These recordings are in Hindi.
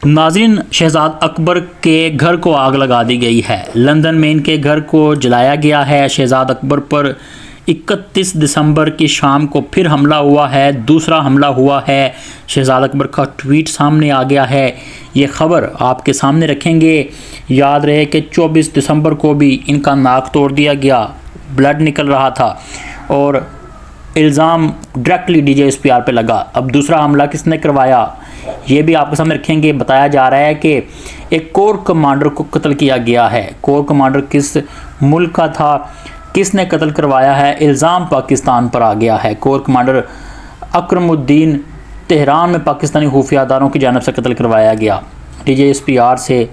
नाज़रीन, शहजाद अकबर के घर को आग लगा दी गई है। लंदन में इनके घर को जलाया गया है। शहजाद अकबर पर 31 दिसंबर की शाम को फिर हमला हुआ है। दूसरा हमला हुआ है। शहजाद अकबर का ट्वीट सामने आ गया है। ये ख़बर आपके सामने रखेंगे। याद रहे कि 24 दिसंबर को भी इनका नाक तोड़ दिया गया, ब्लड निकल रहा था और इल्ज़ाम डायरेक्टली DJSPR पे लगा। अब दूसरा हमला किसने करवाया ये भी आपके सामने रखेंगे। बताया जा रहा है कि एक कोर कमांडर को कत्ल किया गया है। कोर कमांडर किस मुल्क का था, किसने कत्ल करवाया है, इल्ज़ाम पाकिस्तान पर आ गया है। कोर कमांडर अकरमुद्दीन तेहरान में पाकिस्तानी खुफिया अदारों की जानिब से कत्ल करवाया गया। DJSPR से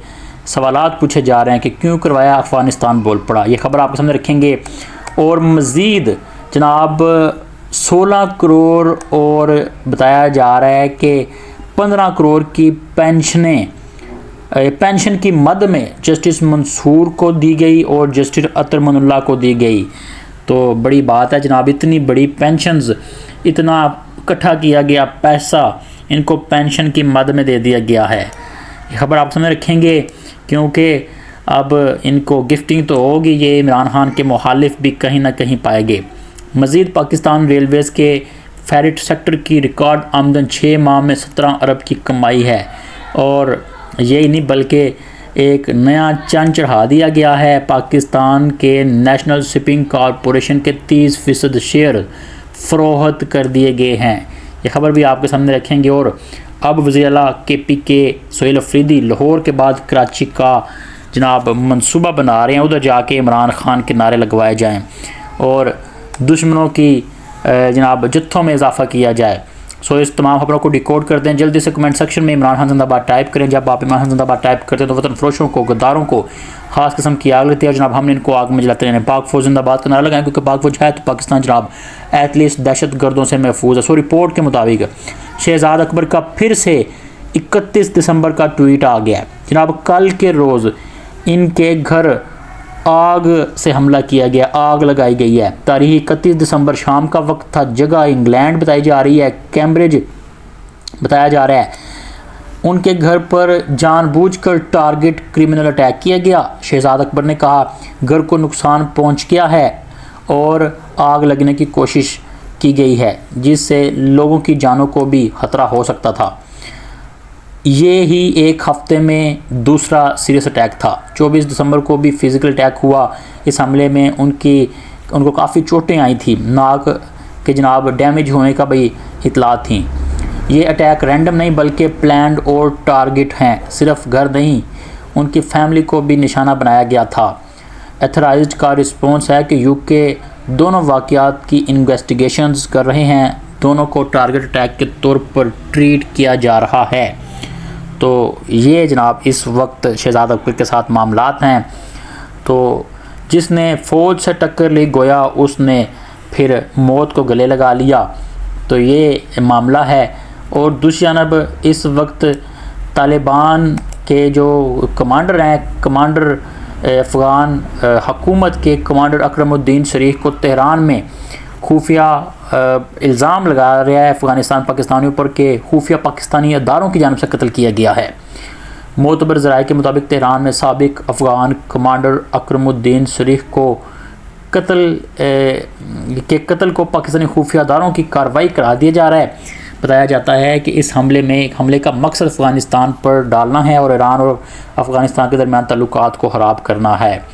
सवालात पूछे जा रहे हैं कि क्यों करवाया, अफ़गानिस्तान बोल पड़ा। ये ख़बर आपके सामने रखेंगे। और मज़ीद जनाब 16 करोड़ और बताया जा रहा है कि 15 करोड़ की पेंशन की मद में जस्टिस मंसूर को दी गई और जस्टिस अतर मनुल्लाह को दी गई। तो बड़ी बात है जनाब, इतनी बड़ी पेंशन्स, इतना इकट्ठा किया गया पैसा इनको पेंशन की मद में दे दिया गया है। ये ख़बर आप सामने रखेंगे क्योंकि अब इनको गिफ्टिंग तो होगी। ये इमरान खान के मुखालिफ भी कहीं ना कहीं पाएंगे। मज़ीद पाकिस्तान रेलवेज़ के फेरिट सेक्टर की रिकॉर्ड आमदन 6 माह में 17 अरब की कमाई है। और यही नहीं बल्कि एक नया चांद चढ़ा दिया गया है। पाकिस्तान के नेशनल शिपिंग कॉरपोरेशन के 30% शेयर फ़रोख्त कर दिए गए हैं। ये ख़बर भी आपके सामने रखेंगे। और अब वज़ीर-ए-आला KPK सोहेल अफरीदी लाहौर के बाद कराची का जनाब मंसूबा बना रहे हैं, उधर जाके इमरान खान के नारे लगवाए जाएँ और दुश्मनों की जनाब जत्थों में इजाफा किया जाए। सो इस तमाम खबरों को डिकोड करते हैं। जल्दी से कमेंट सेक्शन में इमरान खान जिंदाबाद टाइप करें। जब आप इमरान खान जिंदाबाद टाइप करते हैं तो वतन फरोशों को, गद्दारों को खास किस्म की आग लगती है। जनाब हमने इनको आग में जलाते रहने। पाक फौज जिंदाबाद का नारा लगाएं क्योंकि पाक फौज है तो पाकिस्तान जनाब एटलीस्ट दहशत गर्दों से महफूज है। सो रिपोर्ट के मुताबिक शहजाद अकबर का फिर से 31 दिसंबर का ट्वीट आ गया। जनाब कल के रोज़ इनके घर आग से हमला किया गया, आग लगाई गई है। तारीख 31 दिसंबर शाम का वक्त था। जगह इंग्लैंड बताई जा रही है, कैम्ब्रिज बताया जा रहा है। उनके घर पर जानबूझकर टारगेट क्रिमिनल अटैक किया गया। शहजाद अकबर ने कहा घर को नुकसान पहुंच गया है और आग लगने की कोशिश की गई है जिससे लोगों की जानों को भी खतरा हो सकता था। ये ही एक हफ्ते में दूसरा सीरियस अटैक था। 24 दिसंबर को भी फिज़िकल अटैक हुआ। इस हमले में उनको काफ़ी चोटें आई थी, नाक के जनाब डैमेज होने का भी इतलात थी। ये अटैक रैंडम नहीं बल्कि प्लान्ड और टारगेट हैं। सिर्फ घर नहीं, उनकी फैमिली को भी निशाना बनाया गया था। एथराइज्ड का रिस्पॉन्स है कि UK दोनों वाक़यात की इन्वेस्टिगेशंस कर रहे हैं। दोनों को टारगेट अटैक के तौर पर ट्रीट किया जा रहा है। तो ये जनाब इस वक्त शहजाद अकबर के साथ मामलात हैं। तो जिसने फ़ौज से टक्कर ली गोया उसने फिर मौत को गले लगा लिया। तो ये मामला है। और दूसरी जानब इस वक्त तालिबान के जो कमांडर हैं, कमांडर अफ़गान हुकूमत के कमांडर अकरमुद्दीन शरीफ को तेहरान में खुफिया इल्ज़ाम लगा रहा है अफ़गानिस्तान पाकिस्तानियों पर कि खुफिया पाकिस्तानी अदारों की जानिब से कत्ल किया गया है। मोतबर ज़राए के मुताबिक तेहरान में साबिक अफ़गान कमांडर अकरमुद्दीन शरीफ को कत्ल को पाकिस्तानी खुफिया अदारों की कार्रवाई करा दिया जा रहा है। बताया जाता है कि इस हमले का मकसद अफ़गानिस्तान पर डालना है और ईरान और अफ़गानिस्तान के दरमियान ताल्लुकात को ख़राब करना है।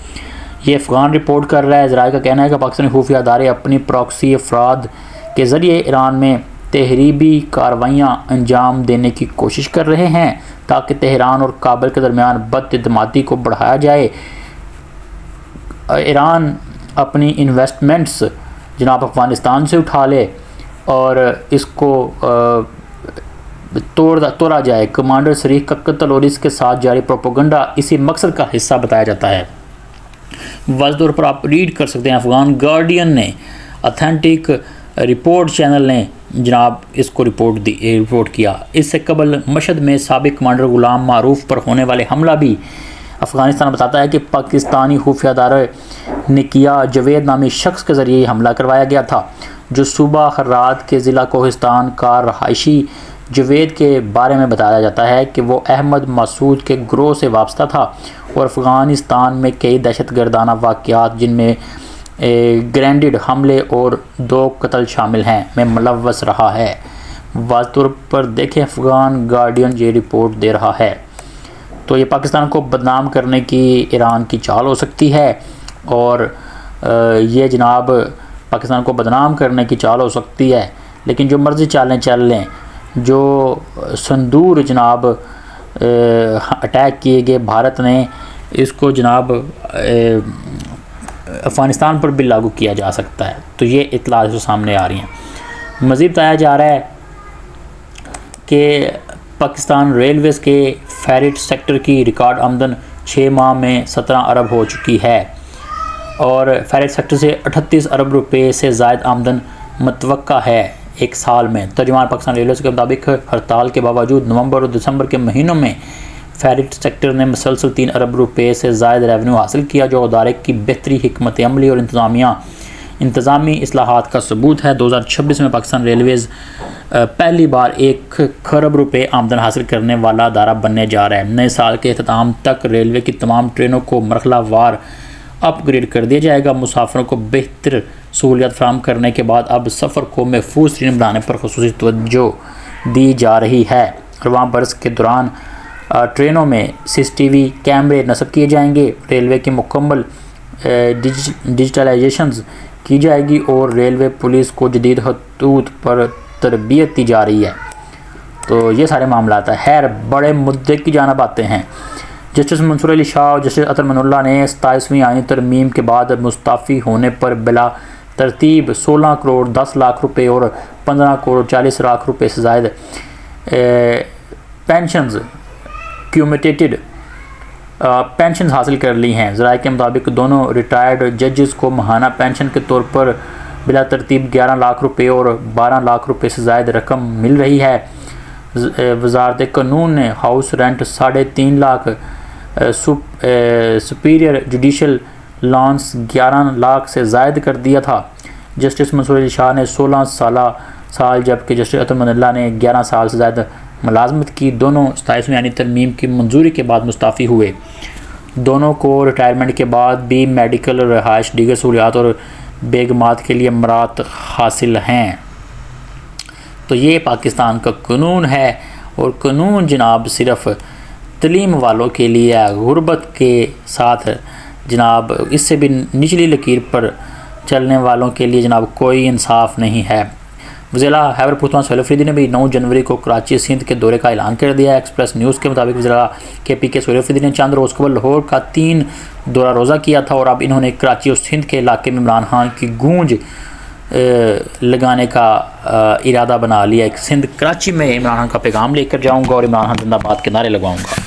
ये अफ़गान रिपोर्ट कर रहा है। ज़राए का कहना है कि पाकिस्तानी खुफिया अदारे अपनी प्रॉक्सी अफराद के ज़रिए ईरान में तहरीबी कार्रवाइयाँ अंजाम देने की कोशिश कर रहे हैं ताकि तेहरान और काबुल के दरमियान बदइत्मीदी को बढ़ाया जाए। ईरान अपनी इन्वेस्टमेंट्स जनाब अफ़गानिस्तान से उठा ले और इसको तोड़ा जाए। कमांडर शरीफ का कत्ल और इसके साथ जारी प्रोपेगेंडा इसी मकसद का हिस्सा बताया जाता है। वाज़ तौर पर आप रीड कर सकते हैं। अफ़गान गार्डियन ने, ऑथेंटिक रिपोर्ट चैनल ने जनाब इसको रिपोर्ट किया। इससे कबल मशहद में साबिक कमांडर गुलाम मारूफ पर होने वाले हमला भी अफ़गानिस्तान बताता है कि पाकिस्तानी खुफिया अदारे ने किया। जवेद नामी शख्स के ज़रिए हमला करवाया गया था जो सूबा खर्रात के ज़िला कोहिस्तान का रहायशी जवेद के बारे में बताया जाता है कि वो अहमद मसूद के ग्रोह से वाबस्ता था और अफ़गानिस्तान में कई दहशतगर्दाना वाक़यात जिनमें ग्रैंडेड हमले और 2 कत्ल शामिल हैं में मुलव्वस रहा है। वाज़ तौर पर देखें, अफ़गान गार्डियन ये रिपोर्ट दे रहा है। तो ये पाकिस्तान को बदनाम करने की ईरान की चाल हो सकती है और ये जनाब पाकिस्तान को बदनाम करने की चाल हो सकती है, लेकिन जो मर्ज़ी चालें चल लें, जो संदूर जनाब अटैक किए गए भारत ने, इसको जनाब अफ़गानिस्तान पर भी लागू किया जा सकता है। तो ये इत्तला जो सामने आ रही हैं। मज़ीद बताया जा रहा है कि पाकिस्तान रेलवेज़ के फेरिट सेक्टर की रिकॉर्ड आमदन 6 माह में 17 अरब हो चुकी है और फेरिट सेक्टर से 38 अरब रुपए से ज़ायद आमदन मतवक्का है एक साल में। तर्जुमान पाकिस्तान रेलवेज़ के मुताबिक हड़ताल के बावजूद नवंबर और दिसंबर के महीनों में फेरिट सेक्टर ने मुसलसल 3 अरब रुपए से ज़ायद रेवेन्यू हासिल किया, जो अदारे की बेहतरी, हिकमत अमली और इंतज़ामी इस्लाहात का सबूत है। 2026 में पाकिस्तान रेलवेज़ पहली बार 1 खरब रुपए आमदन हासिल करने वाला अदारा बनने जा रहा है। नए साल के अख्ताम तक रेलवे की तमाम ट्रेनों को मरहलावार अपग्रेड कर दिया जाएगा। मुसाफिरों को बेहतर सहूलियत फराहम करने के बाद अब सफ़र को महफूज ट्रेन बनाने पर खुसूसी तवज्जो दी जा रही है। रवां बरस के दौरान ट्रेनों में CCTV कैमरे नस्ब किए जाएंगे, रेलवे की मुकम्मल डिजिटलाइजेशन की जाएगी और रेलवे पुलिस को जदीद खतूत पर तरबियत दी जा रही है। तो ये सारे मामला है। खैर, बड़े मुद्दे की जानब आते हैं। जस्टिस मंसूर अली शाह और जस्टिस अतर मनुल्लाह ने 27वीं आईनी तरमीम के बाद मुस्तफ़ी होने पर बिला तरतीब 16 करोड़ 10 लाख रुपए और 15 करोड़ 40 लाख रुपए से ज़ायद पेंशन्स क्यूमुलेटेड पेंशन हासिल कर ली हैं। ज़राए के मुताबिक दोनों रिटायर्ड जजेस को माहाना पेंशन के तौर पर बिला तरतीब 11 लाख रुपए और 12 लाख रुपए से ज़ायद रकम मिल रही है। वज़ारत कानून ने house rent 3.5 lakh, superior judicial loans 11 lakh से ज़ायद कर दिया था। जस्टिस मंसूर अली शाह ने 16 साल जबकि जस्टिस अतर मनुल्लाह ने 11 साल से ज़्यादा मुलाजमत की। दोनों 27वीं आईनी तरमीम की मंजूरी के बाद मुस्तफ़ी हुए। दोनों को रिटायरमेंट के बाद भी मेडिकल, रहायश, दीगर सहूलियात और बेगमात के लिए मरात हासिल हैं। तो ये पाकिस्तान का कानून है और कानून जनाब सिर्फ़ तलीम वालों के लिए है। गुरबत के साथ जनाब इससे भी निचली लकीर पर चलने वालों के लिए जनाब कोई इंसाफ नहीं है। वज़ीर आला खैबर पख्तूनख्वा सोहेल अफरीदी ने भी 9 जनवरी को कराची सिंध के दौरे का ऐलान कर दिया है। एक्सप्रेस न्यूज़ के मुताबिक वज़ीर आला KPK सोहेल अफरीदी ने चंद रोज़ कबल लाहौर का 3 दौरा रोज़ा किया था और अब इन्होंने कराची और सिंध के इलाके में इमरान खान की गूंज लगाने का इरादा बना लिया। सिंध कराची में इमरान खान का पैगाम लेकर जाऊँगा और इमरान खान जिंदाबाद के नारे लगवाऊँगा।